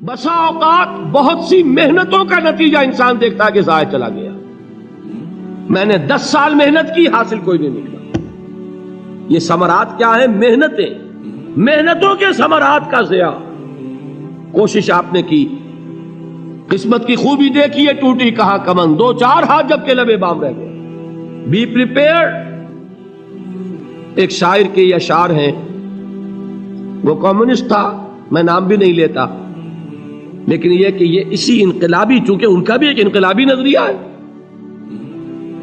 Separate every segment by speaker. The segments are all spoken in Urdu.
Speaker 1: بسا اوقات بہت سی محنتوں کا نتیجہ انسان دیکھتا ہے کہ ضائع چلا گیا. میں نے 10 سال محنت کی، حاصل کوئی نہیں نکلا. یہ ثمرات کیا ہیں؟ محنتوں کے ثمرات کا ضیاع. کوشش آپ نے کی، قسمت کی خوبی دیکھی ہے، ٹوٹی کہاں کمن، 2-4 ہاتھ جب کے لبے بام رہ گئے. Be prepared. ایک شاعر کے یہ اشعار ہیں، وہ کمیونسٹ تھا، میں نام بھی نہیں لیتا، لیکن یہ کہ یہ اسی انقلابی، چونکہ ان کا بھی ایک انقلابی نظریہ ہے،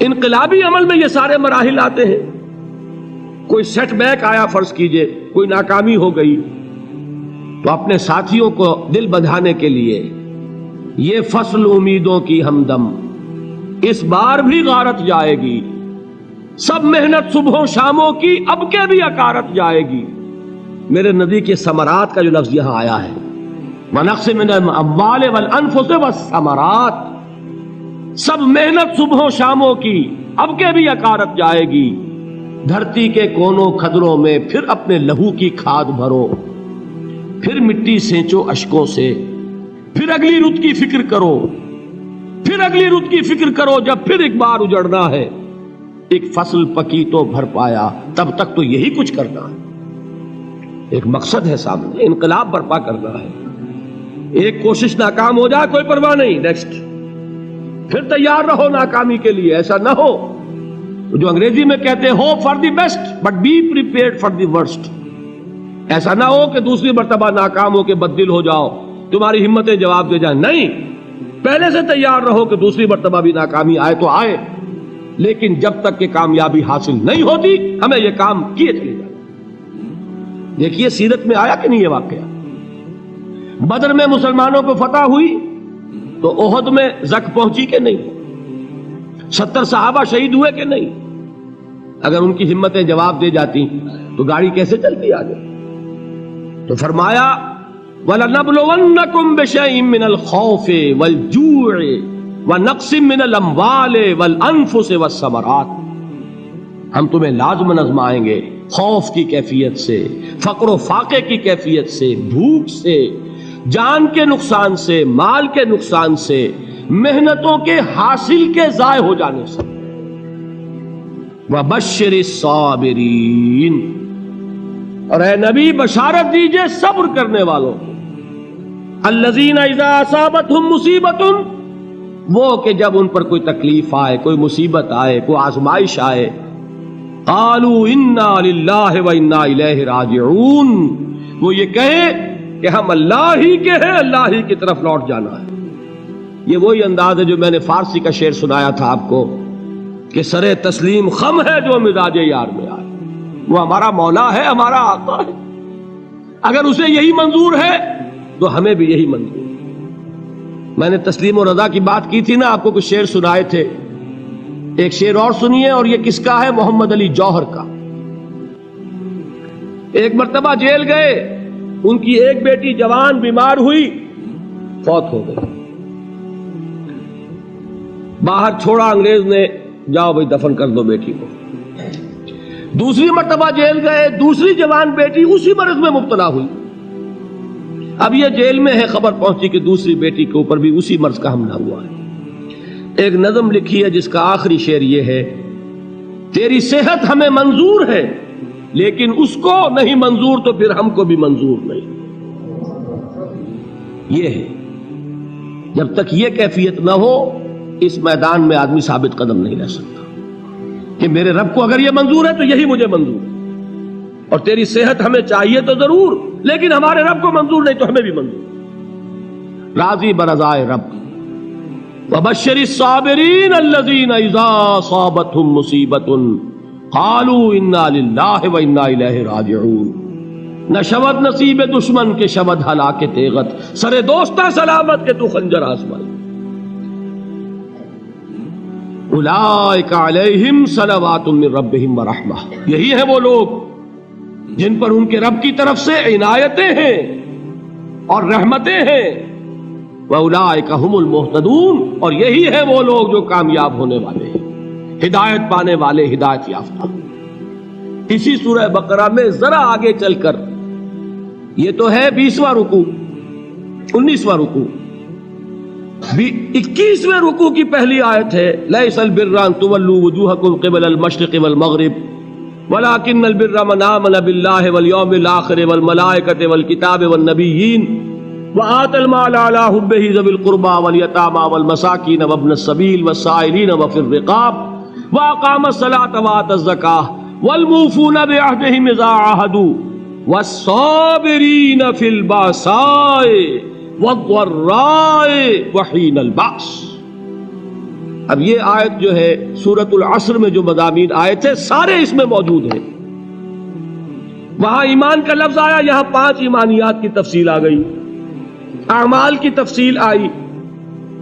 Speaker 1: انقلابی عمل میں یہ سارے مراحل آتے ہیں. کوئی سیٹ بیک آیا، فرض کیجئے کوئی ناکامی ہو گئی، تو اپنے ساتھیوں کو دل بندھانے کے لیے یہ فصل امیدوں کی ہمدم اس بار بھی غارت جائے گی، سب محنت صبحوں شاموں کی اب کے بھی اکارت جائے گی. میرے نبی کے ثمرات کا جو لفظ یہاں آیا ہے، وَنَقْصٍ مِّنَ الْأَمْوَالِ وَالْأَنفُسِ وَالثَّمَرَاتِ، سب محنت صبحوں شاموں کی اب کے بھی اکارت جائے گی. دھرتی کے کونوں کھدروں میں پھر اپنے لہو کی کھاد بھرو، پھر مٹی سینچو اشکوں سے، پھر اگلی رت کی فکر کرو، پھر اگلی رت کی فکر کرو، جب پھر ایک بار اجڑنا ہے. ایک فصل پکی تو بھر پایا، تب تک تو یہی کچھ کرنا ہے. ایک مقصد ہے سامنے، انقلاب برپا کرنا ہے. ایک کوشش ناکام ہو جائے کوئی پرواہ نہیں، نیکسٹ. پھر تیار رہو ناکامی کے لیے. ایسا نہ ہو جو انگریزی میں کہتے ہیں hope for the best but be prepared for the worst. ایسا نہ ہو کہ دوسری مرتبہ ناکام ہو کے بددل ہو جاؤ، تمہاری ہمتیں جواب دے جائیں. نہیں، پہلے سے تیار رہو کہ دوسری مرتبہ بھی ناکامی آئے تو آئے، لیکن جب تک کہ کامیابی حاصل نہیں ہوتی ہمیں یہ کام کیے چلے جائیں. دیکھیے سیرت میں آیا کہ نہیں یہ واقعہ. بدر میں مسلمانوں کو فتح ہوئی تو احد میں زک پہنچی کہ نہیں؟ 70 صحابہ شہید ہوئے کہ نہیں؟ اگر ان کی ہمتیں جواب دے جاتی تو گاڑی کیسے چلتی آگے؟ تو فرمایا وَلَنَبْلُوَنَّكُمْ بِشَيْءٍ مِّنَ الْخَوْفِ وَالْجُوعِ وَنَقْصٍ مِّنَ الْأَمْوَالِ وَالْأَنفُسِ وَالثَّمَرَاتِ. ہم تمہیں لازماً آزمائیں گے، خوف کی کیفیت سے، فقر و فاقے کی کیفیت سے، بھوک سے، جان کے نقصان سے، مال کے نقصان سے، محنتوں کے حاصل کے ضائع ہو جانے سے. وَبَشِّرِ الصَّابِرِينَ، اور اے نبی بشارت دیجئے صبر کرنے والوں کو. الَّذِينَ إِذَا أَصَابَتْهُمْ مُصِيبَةٌ، وہ کہ جب ان پر کوئی تکلیف آئے، کوئی مصیبت آئے، کوئی آزمائش آئے، قالوا انا للہ وانا الیہ راجعون، وہ یہ کہیں کہ ہم اللہ ہی کے ہیں، اللہ ہی کی طرف لوٹ جانا ہے. یہ وہی انداز ہے جو میں نے فارسی کا شعر سنایا تھا آپ کو کہ سرے تسلیم خم ہے جو مزاج یار میں آئے. وہ ہمارا مولا ہے، ہمارا آقا ہے. اگر اسے یہی منظور ہے تو ہمیں بھی یہی منظور ہے. میں نے تسلیم و رضا کی بات کی تھی نا، آپ کو کچھ شعر سنائے تھے. ایک شعر اور سنیے، اور یہ کس کا ہے؟ محمد علی جوہر کا. ایک مرتبہ جیل گئے، ان کی ایک بیٹی جوان بیمار ہوئی، فوت ہو گئی. باہر چھوڑا انگریز نے، جاؤ بھائی دفن کر دو بیٹی کو. دوسری مرتبہ جیل گئے، دوسری جوان بیٹی اسی مرض میں مبتلا ہوئی. اب یہ جیل میں ہے، خبر پہنچی کہ دوسری بیٹی کے اوپر بھی اسی مرض کا حملہ ہوا ہے. ایک نظم لکھی ہے جس کا آخری شعر یہ ہے، تیری صحت ہمیں منظور ہے لیکن اس کو نہیں منظور تو پھر ہم کو بھی منظور نہیں. یہ ہے، جب تک یہ کیفیت نہ ہو اس میدان میں آدمی ثابت قدم نہیں رہ سکتا کہ میرے رب کو اگر یہ منظور ہے تو یہی مجھے منظور ہے، اور تیری صحت ہمیں چاہیے تو ضرور، لیکن ہمارے رب کو منظور نہیں تو ہمیں بھی منظور. راضی برضائے رب. وَبَشِّرِ الصَّابِرِينَ الَّذِينَ إِذَا أَصَابَتْهُمْ مُصِيبَةٌ قَالُوا إِنَّا لِلَّهِ وَإِنَّا إِلَيْهِ رَاجِعُونَ. نہ شود نصیب دشمن کے شود ہلاک تیغت، سر دوستہ سلامت کے تو خنجر آزمائی. اولئک علیہم صلوات من ربہم ورحمہ، یہی ہے وہ لوگ جن پر ان کے رب کی طرف سے عنایتیں ہیں اور رحمتیں ہیں. وَأُولَٰئِكَ هُمُ الْمُهْتَدُونَ، اور یہی ہے وہ لوگ جو کامیاب ہونے والے ہیں، ہدایت پانے والے، ہدایت یافتہ. اسی سورہ بقرہ میں ذرا آگے چل کر، یہ تو ہے 20واں رکوع، 19واں رکوع. 21ویں رکوع کی پہلی آیت ہے لیس البر ان تولوا وجوہکم قبل المشرق والمغرب ولكن البر من آمن بالله واليوم الآخر والملائكة والكتاب والنبيين وآتى المال على حبه ذوي القربى واليتامى والمساكين وابن السبيل والسائلين وفي الرقاب وأقام الصلاة وآتى الزكاة والموفون بعهدهم إذا عاهدوا والصابرين في البأساء والضراء وحين البأس. اب یہ آیت جو ہے سورۃ العصر میں جو مضامین آئے تھے سارے اس میں موجود ہیں. وہاں ایمان کا لفظ آیا، یہاں 5 ایمانیات کی تفصیل آ گئی، اعمال کی تفصیل آئی،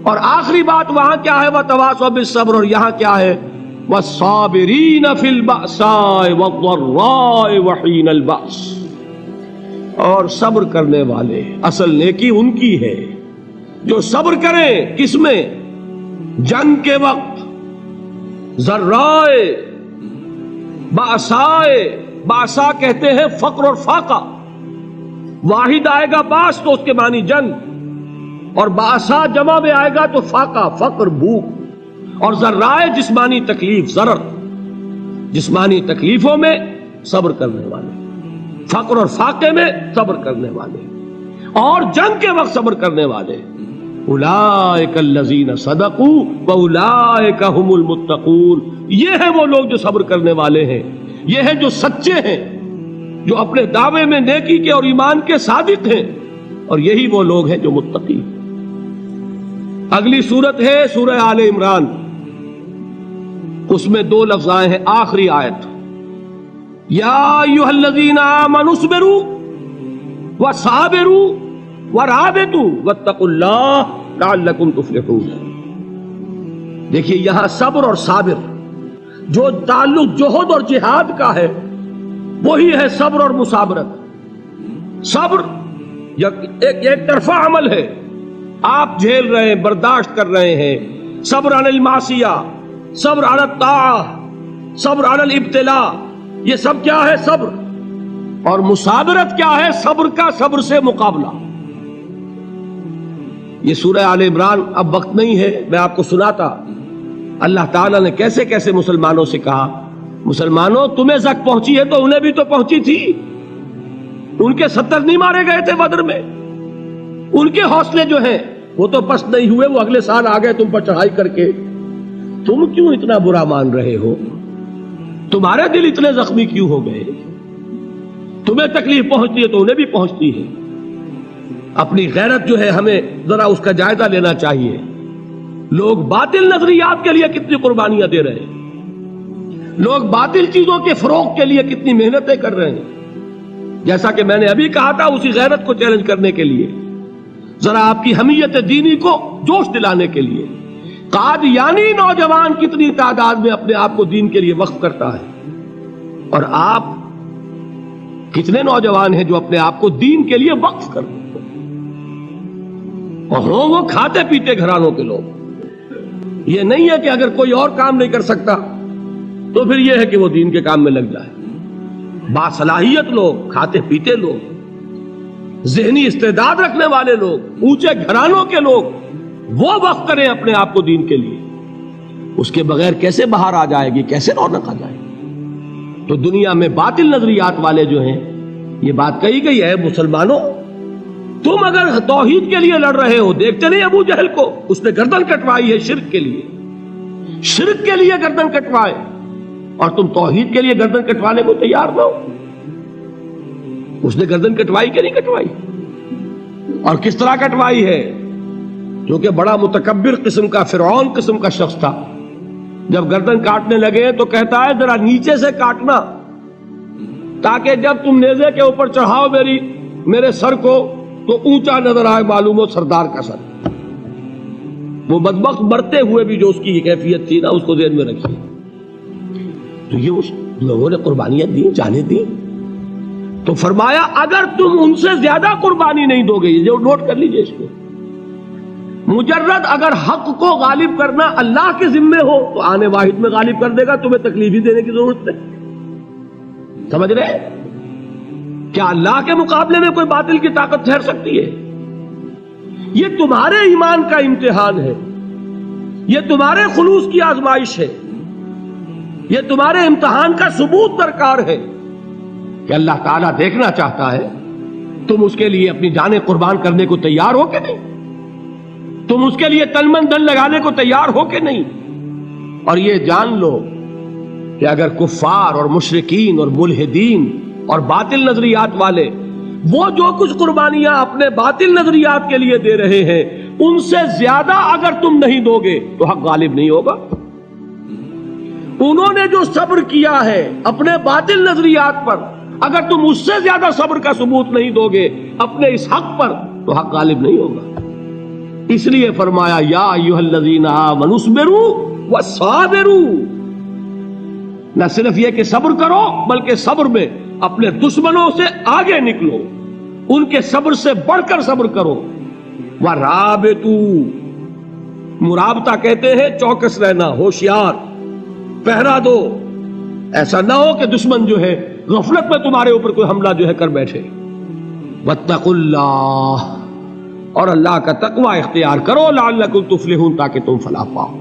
Speaker 1: اور آخری بات وہاں کیا ہے وَتَوَاصَوْا بِالصَّبْرِ، اور یہاں کیا ہے وَالصَّابِرِينَ فِي الْبَأْسَاءِ وَالضَّرَّاءِ وَحِينَ الْبَأْسِ، اور صبر کرنے والے. اصل نیکی ان کی ہے جو صبر کریں. کس میں؟ جنگ کے وقت. ذرائے باسائے، باسا کہتے ہیں فقر اور فاقہ. واحد آئے گا باس تو اس کے معنی جنگ، اور باسا جمع میں آئے گا تو فاقہ فقر بھوک. اور ذرائے جسمانی تکلیف، ضرر جسمانی تکلیفوں میں صبر کرنے والے، فقر اور فاقے میں صبر کرنے والے، اور جنگ کے وقت صبر کرنے والے. اولئک الذین صدقوا واولئک هم المتقون. یہ ہیں وہ لوگ جو صبر کرنے والے ہیں، یہ ہیں جو سچے ہیں، جو اپنے دعوے میں نیکی کے اور ایمان کے صادق ہیں، اور یہی وہ لوگ ہیں جو متقی. اگلی سورت ہے سورہ آل عمران. اس میں 2 لفظ آئے ہیں آخری آیت، یا ایھا الذین آمنوا اصبروا وصابروا ورابطوا واتقوا اللہ لعلکم تفلحون. دیکھیے یہاں صبر اور صابر جو تعلق جہد اور جہاد کا ہے وہی ہے صبر اور مصابرت. صبر ایک طرفہ عمل ہے، آپ جھیل رہے ہیں، برداشت کر رہے ہیں. صبر علی المعصیہ، صبر علی الطاعہ، صبر علی الابتلاء، یہ سب کیا ہے؟ صبر. اور مصابرت کیا ہے؟ صبر کا صبر سے مقابلہ. یہ سورہ آل عمران اب وقت نہیں ہے، میں آپ کو سناتا اللہ تعالیٰ نے کیسے کیسے مسلمانوں سے کہا. مسلمانوں تمہیں زک پہنچی ہے تو انہیں بھی تو پہنچی تھی. ان کے 70 نہیں مارے گئے تھے بدر میں؟ ان کے حوصلے جو ہیں وہ تو پست نہیں ہوئے، وہ اگلے سال آ گئے تم پر چڑھائی کر کے. تم کیوں اتنا برا مان رہے ہو؟ تمہارے دل اتنے زخمی کیوں ہو گئے؟ تمہیں تکلیف پہنچتی ہے تو انہیں بھی پہنچتی ہے. اپنی غیرت جو ہے ہمیں ذرا اس کا جائزہ لینا چاہیے. لوگ باطل نظریات کے لیے کتنی قربانیاں دے رہے ہیں، لوگ باطل چیزوں کے فروغ کے لیے کتنی محنتیں کر رہے ہیں. جیسا کہ میں نے ابھی کہا تھا، اسی غیرت کو چیلنج کرنے کے لیے، ذرا آپ کی حمیت دینی کو جوش دلانے کے لیے. قادیانی نوجوان کتنی تعداد میں اپنے آپ کو دین کے لیے وقف کرتا ہے، اور آپ کتنے نوجوان ہیں جو اپنے آپ کو دین کے لیے وقف کرتے ہیں، اور وہ کھاتے پیتے گھرانوں کے لوگ. یہ نہیں ہے کہ اگر کوئی اور کام نہیں کر سکتا تو پھر یہ ہے کہ وہ دین کے کام میں لگ جائے. باصلاحیت لوگ، کھاتے پیتے لوگ، ذہنی استعداد رکھنے والے لوگ، اونچے گھرانوں کے لوگ، وہ وقف کریں اپنے آپ کو دین کے لیے. اس کے بغیر کیسے باہر آ جائے گی، کیسے رونق آ جائے گی؟ تو دنیا میں باطل نظریات والے جو ہیں، یہ بات کہی گئی ہے مسلمانوں تم اگر توحید کے لیے لڑ رہے ہو، دیکھتے نہیں ابو جہل کو، اس نے گردن کٹوائی ہے شرک کے لیے، شرک کے لیے گردن کٹوائے، اور تم توحید کے لیے گردن کٹوانے کو تیار نہ ہو. اس نے گردن کٹوائی کہ نہیں کٹوائی؟ اور کس طرح کٹوائی ہے؟ کیونکہ بڑا متکبر قسم کا، فرعون قسم کا شخص تھا. جب گردن کاٹنے لگے تو کہتا ہے ذرا نیچے سے کاٹنا، تاکہ جب تم نیزے کے اوپر چڑھاؤ میرے سر کو تو اونچا نظر آئے، معلوم ہو سردار کا سر. وہ بدبخت مرتے ہوئے بھی جو اس کی کیفیت تھی نا، اس کو ذہن میں رکھیے. تو یہ اس لوگوں نے قربانیاں دی، جانے دی. تو فرمایا اگر تم ان سے زیادہ قربانی نہیں دو گے، جو نوٹ کر لیجئے اس کو، مجرد اگر حق کو غالب کرنا اللہ کے ذمے ہو تو آنے واحد میں غالب کر دے گا، تمہیں تکلیف ہی دینے کی ضرورت نہیں. سمجھ رہے؟ کیا اللہ کے مقابلے میں کوئی باطل کی طاقت ٹھہر سکتی ہے؟ یہ تمہارے ایمان کا امتحان ہے، یہ تمہارے خلوص کی آزمائش ہے، یہ تمہارے امتحان کا ثبوت درکار ہے کہ اللہ تعالیٰ دیکھنا چاہتا ہے تم اس کے لیے اپنی جانیں قربان کرنے کو تیار ہو کہ نہیں، تم اس کے لیے تن من دھن لگانے کو تیار ہو کہ نہیں۔ اور یہ جان لو کہ اگر کفار اور مشرکین اور ملحدین اور باطل نظریات والے وہ جو کچھ قربانیاں اپنے باطل نظریات کے لیے دے رہے ہیں ان سے زیادہ اگر تم نہیں دو گے تو حق غالب نہیں ہوگا۔ انہوں نے جو صبر کیا ہے اپنے باطل نظریات پر، اگر تم اس سے زیادہ صبر کا ثبوت نہیں دو گے اپنے اس حق پر تو حق غالب نہیں ہوگا۔ اس لیے فرمایا یا ایھا الذین آمنوا اصبروا وصابروا، نہ صرف یہ کہ صبر کرو بلکہ صبر میں اپنے دشمنوں سے آگے نکلو، ان کے صبر سے بڑھ کر صبر کرو۔ ورابطوا، مرابطہ کہتے ہیں چوکس رہنا، ہوشیار، پہرا دو، ایسا نہ ہو کہ دشمن جو ہے غفلت میں تمہارے اوپر کوئی حملہ جو ہے کر بیٹھے۔ واتقوا اللہ، اور اللہ کا تقوی اختیار کرو، لعلکم تفلحون، تاکہ تم فلاح پاؤ۔